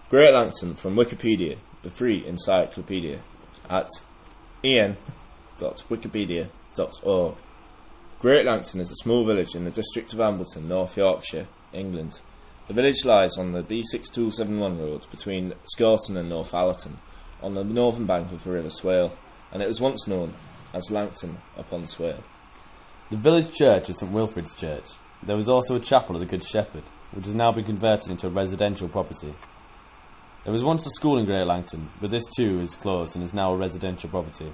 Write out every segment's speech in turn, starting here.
Great Langton from Wikipedia, the free encyclopedia, at en.wikipedia.org. Great Langton is a small village in the district of Hambleton, North Yorkshire, England. The village lies on the B6271 road between Scorton and Northallerton, on the northern bank of the River Swale, and it was once known as Langton-upon-Swale. The village church is St Wilfrid's Church. There was also a chapel of the Good Shepherd, which has now been converted into a residential property. There was once a school in Great Langton, but this too is closed and is now a residential property.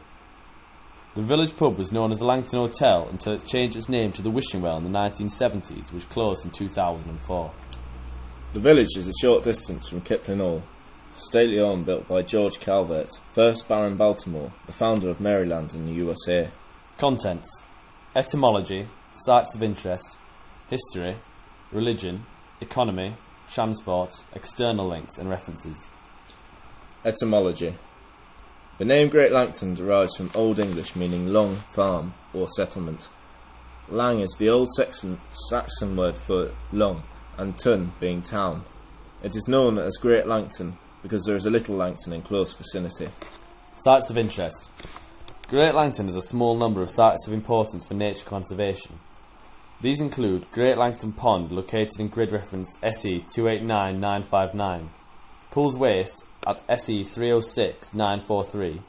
The village pub was known as the Langton Hotel until it changed its name to the Wishing Well in the 1970s, which closed in 2004. The village is a short distance from Kiplin Hall, a stately home built by George Calvert, 1st Baron Baltimore, the founder of Maryland in the USA. Contents: etymology, sites of interest, history, religion, economy, transport, external links and references. Etymology. The name Great Langton derives from Old English meaning long farm or settlement. Lang is the Old Saxon word for long, and ton being town. It is known as Great Langton because there is a Little Langton in close vicinity. Sites of interest. Great Langton has a small number of sites of importance for nature conservation. These include Great Langton Pond, located in grid reference SE 289959, Pool's Waste at SE 306943,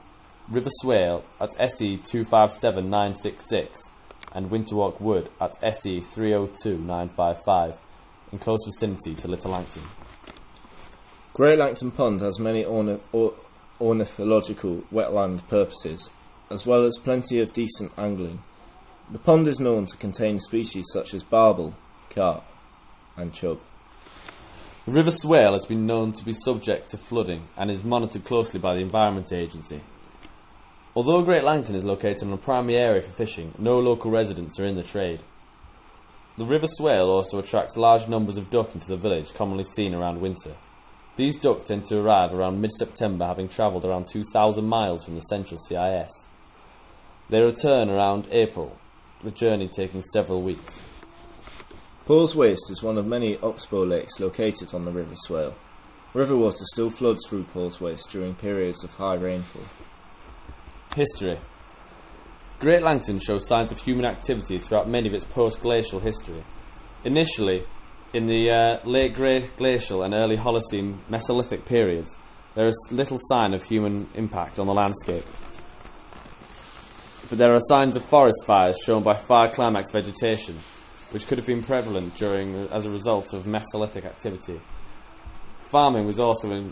River Swale at SE 257966, and Winterwalk Wood at SE 302955, in close vicinity to Little Langton. Great Langton Pond has many ornithological wetland purposes, as well as plenty of decent angling. The pond is known to contain species such as barbel, carp, and chub. The River Swale has been known to be subject to flooding and is monitored closely by the Environment Agency. Although Great Langton is located on a primary area for fishing, no local residents are in the trade. The River Swale also attracts large numbers of duck into the village, commonly seen around winter. These duck tend to arrive around mid-September, having travelled around 2,000 miles from the central CIS. They return around April, the journey taking several weeks. Pool's Waste is one of many oxbow lakes located on the River Swale. River water still floods through Pool's Waste during periods of high rainfall. History. Great Langton shows signs of human activity throughout many of its post-glacial history. Initially, in the late Great Glacial and early Holocene Mesolithic periods, there is little sign of human impact on the landscape. But there are signs of forest fires shown by fire climax vegetation, which could have been prevalent as a result of Mesolithic activity. Farming was only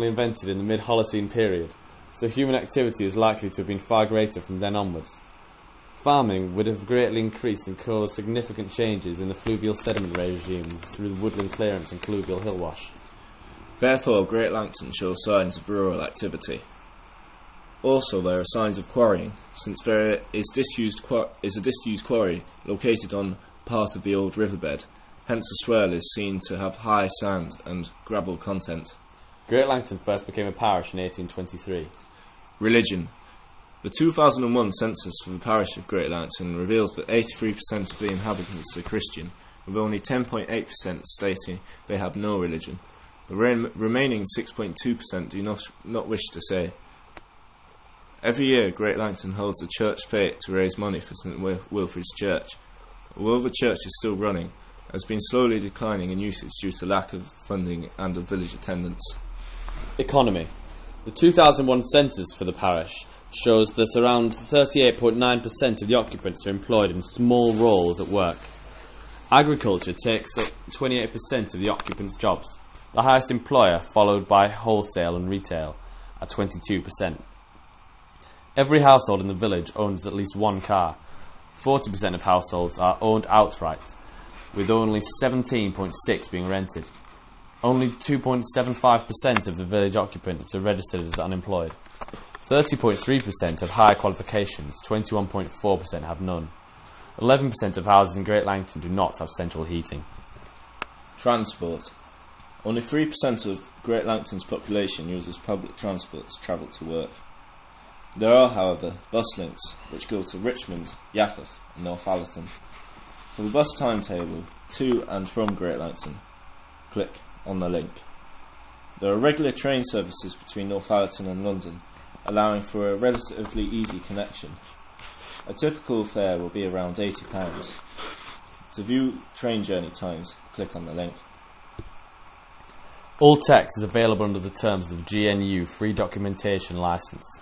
invented in the mid-Holocene period, so human activity is likely to have been far greater from then onwards. Farming would have greatly increased and caused significant changes in the fluvial sediment regime through the woodland clearance and fluvial hillwash. Therefore, Great Langton shows signs of rural activity. Also, there are signs of quarrying, since there is a disused quarry located on part of the old riverbed. Hence, the swale is seen to have high sand and gravel content. Great Langton first became a parish in 1823. Religion. The 2001 census for the parish of Great Langton reveals that 83% of the inhabitants are Christian, with only 10.8% stating they have no religion. The remaining 6.2% do not wish to say. Every year, Great Langton holds a church fete to raise money for St Wilfrid's Church. Although the church is still running, it has been slowly declining in usage due to lack of funding and of village attendance. Economy. The 2001 census for the parish shows that around 38.9% of the occupants are employed in small roles at work. Agriculture takes up 28% of the occupants' jobs, the highest employer followed by wholesale and retail at 22%. Every household in the village owns at least one car. 40% of households are owned outright, with only 17.6% being rented. Only 2.75% of the village occupants are registered as unemployed. 30.3% have higher qualifications, 21.4% have none. 11% of houses in Great Langton do not have central heating. Transport. Only 3% of Great Langton's population uses public transport to travel to work. There are, however, bus links which go to Richmond, Yaffeth and Northallerton. For the bus timetable to and from Great Langton, click on the link. There are regular train services between Northallerton and London, allowing for a relatively easy connection. A typical fare will be around £80. To view train journey times, click on the link. All text is available under the terms of the GNU Free Documentation License.